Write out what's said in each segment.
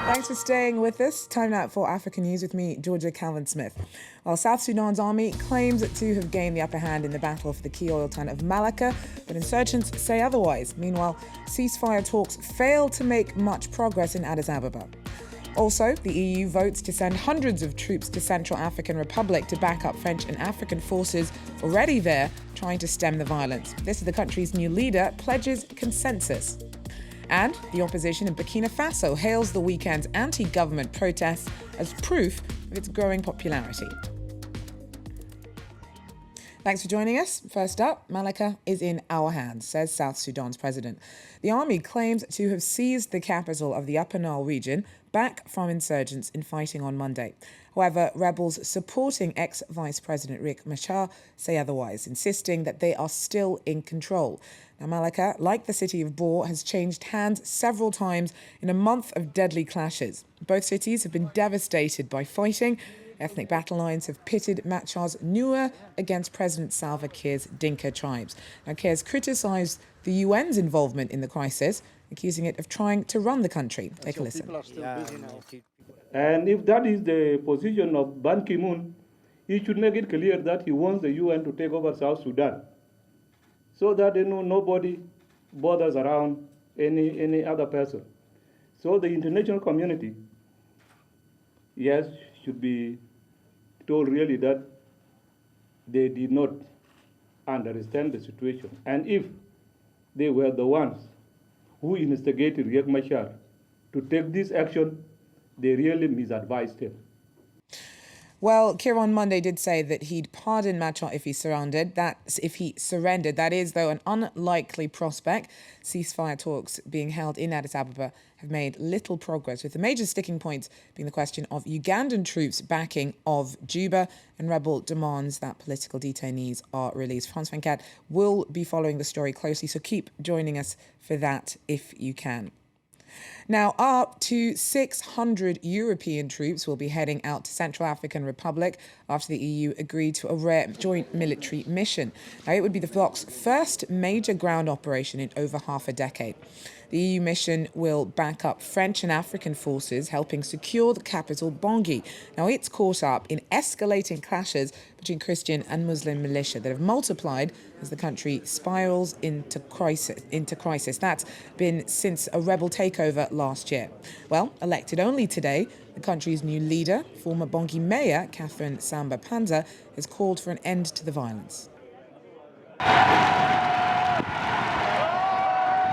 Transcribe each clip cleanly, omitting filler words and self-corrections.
Thanks for staying with us. Time now for African News with me, Georgia Calvin-Smith. While South Sudan's army claims to have gained the upper hand in the battle for the key oil town of Malakal, but insurgents say otherwise. Meanwhile, ceasefire talks failed to make much progress in Addis Ababa. Also, the EU votes to send hundreds of troops to Central African Republic to back up French and African forces already there trying to stem the violence. This is the country's new leader pledges consensus. And the opposition in Burkina Faso hails the weekend's anti-government protests as proof of its growing popularity. Thanks for joining us. First up, Malakal is in our hands, says South Sudan's president. The army claims to have seized the capital of the Upper Nile region back from insurgents in fighting on Monday. However, rebels supporting ex-Vice President Riek Machar say otherwise, insisting that they are still in control. Now, Malakal, like the city of Bor, has changed hands several times in a month of deadly clashes. Both cities have been devastated by fighting. Ethnic battle lines have pitted Machar's Nuer against President Salva Kiir's Dinka tribes. Now, Kiir has criticised the UN's involvement in the crisis, accusing it of trying to run the country. Take a listen. And if that is the position of Ban Ki-moon, he should make it clear that he wants the UN to take over South Sudan, so that nobody bothers around any other person. So the international community, yes, should be told really that they did not understand the situation. And if they were the ones who instigated Riek Machar to take this action, they really misadvised him. Well, Kiir on Monday did say that he'd pardon Machar if he surrendered. That is, though, an unlikely prospect. Ceasefire talks being held in Addis Ababa have made little progress, with the major sticking points being the question of Ugandan troops backing of Juba and rebel demands that political detainees are released. Frans van Kat will be following the story closely, so keep joining us for that if you can. Now, up to 600 European troops will be heading out to Central African Republic after the EU agreed to a rare joint military mission. Now, it would be the bloc's first major ground operation in over half a decade. The EU mission will back up French and African forces, helping secure the capital, Bangui. Now, it's caught up in escalating clashes between Christian and Muslim militia that have multiplied as the country spirals into crisis. That's been since a rebel takeover last year. Well, elected only today, the country's new leader, former Bangui mayor Catherine Samba Panza, has called for an end to the violence.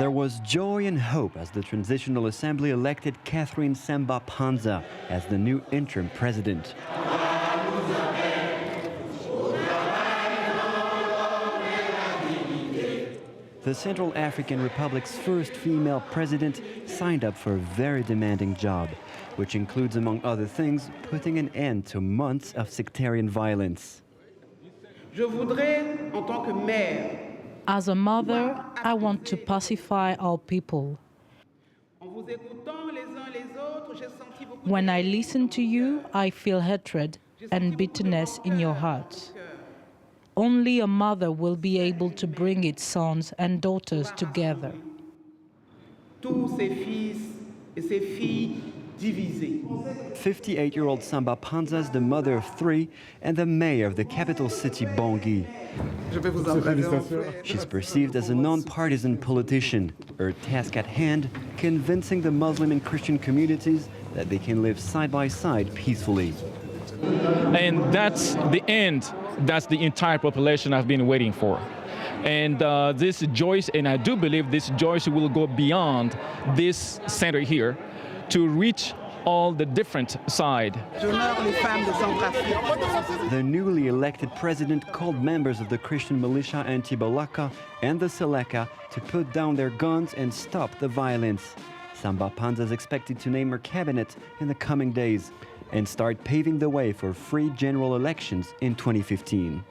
There was joy and hope as the Transitional Assembly elected Catherine Samba Panza as the new interim president. The Central African Republic's first female president signed up for a very demanding job, which includes, among other things, putting an end to months of sectarian violence. Je voudrais, en tant que mère, as a mother, I want to pacify our people. When I listen to you, I feel hatred and bitterness in your hearts. Only a mother will be able to bring its sons and daughters together. Tous ses fils et ses filles divisés. 58-year-old Samba Panza is the mother of three and the mayor of the capital city, Bangui. She's perceived as a non-partisan politician. Her task at hand, convincing the Muslim and Christian communities that they can live side by side peacefully. And that's the end. That's the entire population has been waiting for. And this choice, and I do believe this choice will go beyond this center here to reach all the different sides. The newly elected president called members of the Christian militia Anti-Balaka and the Seleka to put down their guns and stop the violence. Samba Panza is expected to name her cabinet in the coming days and start paving the way for free general elections in 2015.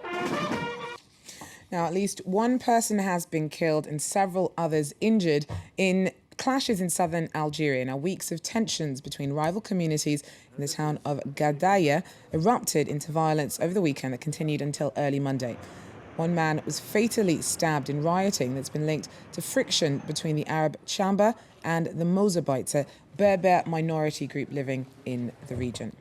Now, at least one person has been killed and several others injured in clashes in southern Algeria. Now, weeks of tensions between rival communities in the town of Gadaia erupted into violence over the weekend that continued until early Monday. One man was fatally stabbed in rioting that's been linked to friction between the Arab Chamba and the Mozabites, a Berber minority group living in the region.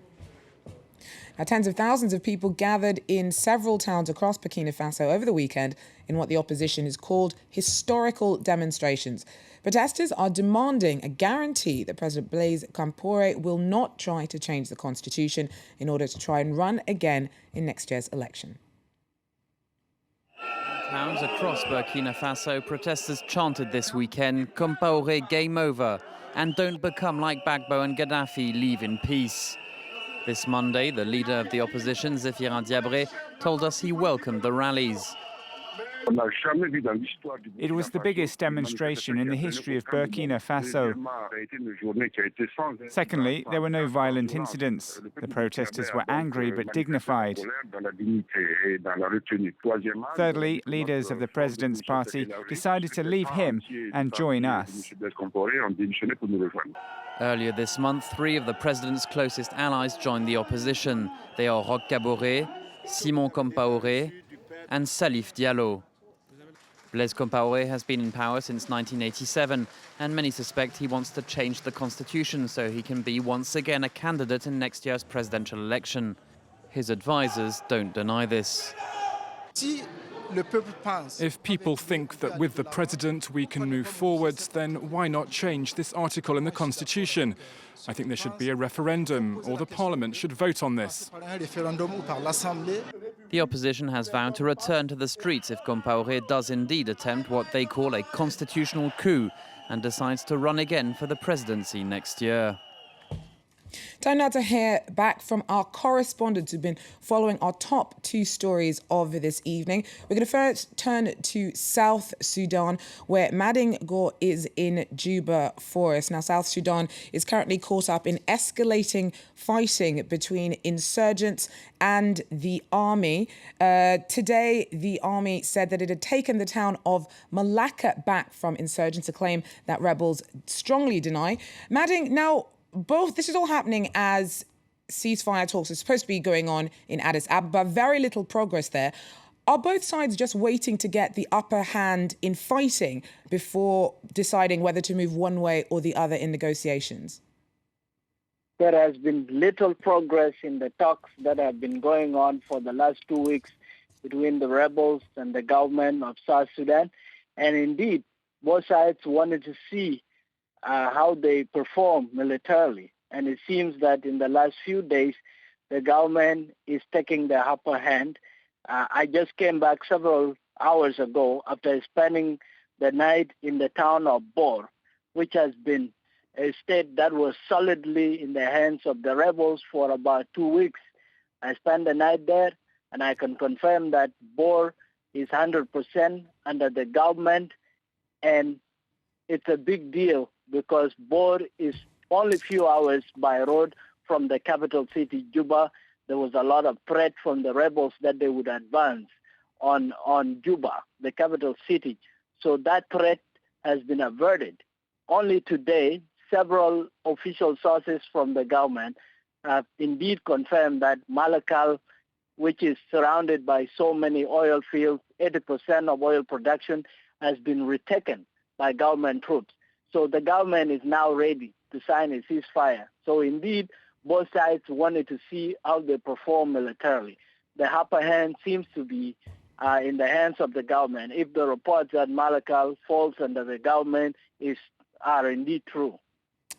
Now, tens of thousands of people gathered in several towns across Burkina Faso over the weekend in what the opposition has called historical demonstrations. Protesters are demanding a guarantee that President Blaise Compaoré will not try to change the constitution in order to try and run again in next year's election. Towns across Burkina Faso, protesters chanted this weekend, Compaoré game over, and don't become like Gbagbo and Gaddafi, leave in peace. This Monday, the leader of the opposition, Zéphirin Diabré, told us he welcomed the rallies. It was the biggest demonstration in the history of Burkina Faso. Secondly, there were no violent incidents. The protesters were angry but dignified. Thirdly, leaders of the president's party decided to leave him and join us. Earlier this month, 3 of the president's closest allies joined the opposition. They are Roch Kaboré, Simon Compaoré, and Salif Diallo. Blaise Compaoré has been in power since 1987, and many suspect he wants to change the constitution so he can be once again a candidate in next year's presidential election. His advisors don't deny this. If people think that with the president we can move forwards, then why not change this article in the constitution? I think there should be a referendum, or the parliament should vote on this. The opposition has vowed to return to the streets if Compaoré does indeed attempt what they call a constitutional coup and decides to run again for the presidency next year. Time now to hear back from our correspondents who've been following our top 2 stories of this evening. We're going to first turn to South Sudan, where Mading Gore is in Juba for us. Now, South Sudan is currently caught up in escalating fighting between insurgents and the army. Today, the army said that it had taken the town of Malaka back from insurgents, a claim that rebels strongly deny. Mading, now, this is all happening as ceasefire talks are supposed to be going on in Addis Ababa. Very little progress there. Are both sides just waiting to get the upper hand in fighting before deciding whether to move one way or the other in negotiations? There has been little progress in the talks that have been going on for the last 2 weeks between the rebels and the government of South Sudan. And indeed, both sides wanted to see how they perform militarily. And it seems that in the last few days, the government is taking the upper hand. I just came back several hours ago after spending the night in the town of Bor, which has been a state that was solidly in the hands of the rebels for about 2 weeks. I spent the night there, and I can confirm that Bor is 100% under the government, and it's a big deal because Bor is only a few hours by road from the capital city, Juba. There was a lot of threat from the rebels that they would advance on Juba, the capital city. So that threat has been averted. Only today, several official sources from the government have indeed confirmed that Malakal, which is surrounded by so many oil fields, 80% of oil production, has been retaken by government troops. So the government is now ready to sign a ceasefire. So indeed, both sides wanted to see how they perform militarily. The upper hand seems to be in the hands of the government, if the reports that Malakal falls under the government are indeed true.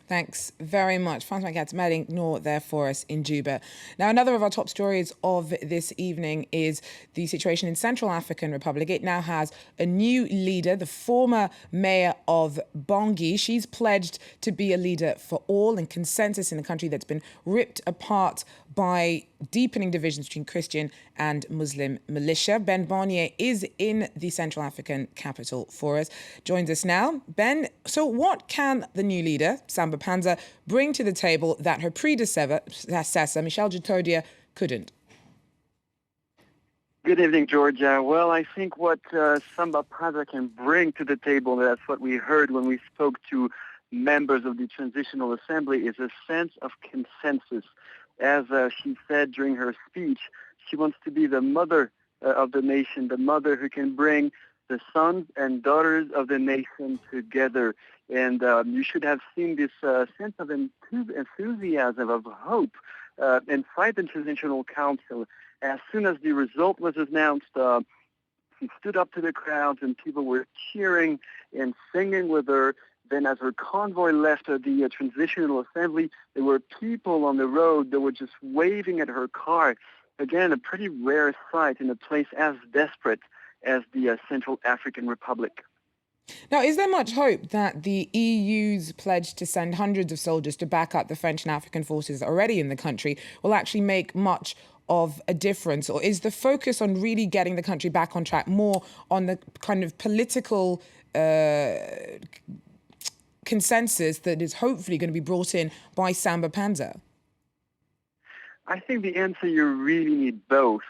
Thanks very much. Francois Mading Gore there for us in Juba. Now, another of our top stories of this evening is the situation in Central African Republic. It now has a new leader, the former mayor of Bangui. She's pledged to be a leader for all and consensus in a country that's been ripped apart by deepening divisions between Christian and Muslim militia. Ben Barnier is in the Central African capital for us. Joins us now. Ben, so what can the new leader, Samba Panza, bring to the table that her predecessor, Michel Djotodia, couldn't? Good evening, Georgia. Well, I think what Samba Panza can bring to the table, that's what we heard when we spoke to members of the Transitional Assembly, is a sense of consensus. As she said during her speech, she wants to be the mother of the nation, the mother who can bring the sons and daughters of the nation together. And you should have seen this sense of enthusiasm, of hope inside the Transitional Council. As soon as the result was announced, she stood up to the crowds and people were cheering and singing with her. Then as her convoy left the Transitional Assembly, there were people on the road that were just waving at her car. Again, a pretty rare sight in a place as desperate as the Central African Republic. Now, is there much hope that the EU's pledge to send hundreds of soldiers to back up the French and African forces already in the country will actually make much of a difference? Or is the focus on really getting the country back on track more on the kind of political consensus that is hopefully going to be brought in by Samba Panza? I think the answer, you really need both.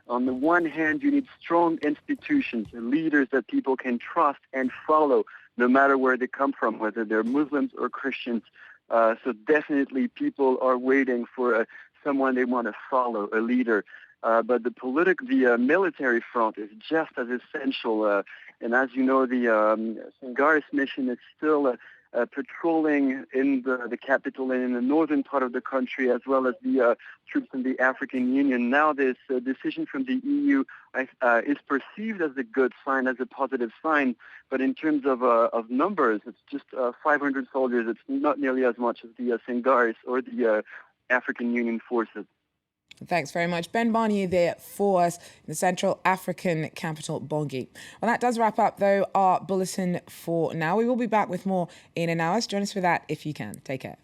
On the one hand, you need strong institutions, leaders that people can trust and follow, no matter where they come from, whether they're Muslims or Christians. So definitely people are waiting for someone they want to follow, a leader. But the military front is just as essential. And as you know, the Sangaris mission is still patrolling in the capital and in the northern part of the country, as well as the troops in the African Union. Now this decision from the EU is perceived as a good sign, as a positive sign, but in terms of numbers, it's just 500 soldiers. It's not nearly as much as the Sangaris or the African Union forces. Thanks very much. Ben Barnier there for us in the Central African capital, Bangui. Well, that does wrap up, though, our bulletin for now. We will be back with more in an hour. So join us for that if you can. Take care.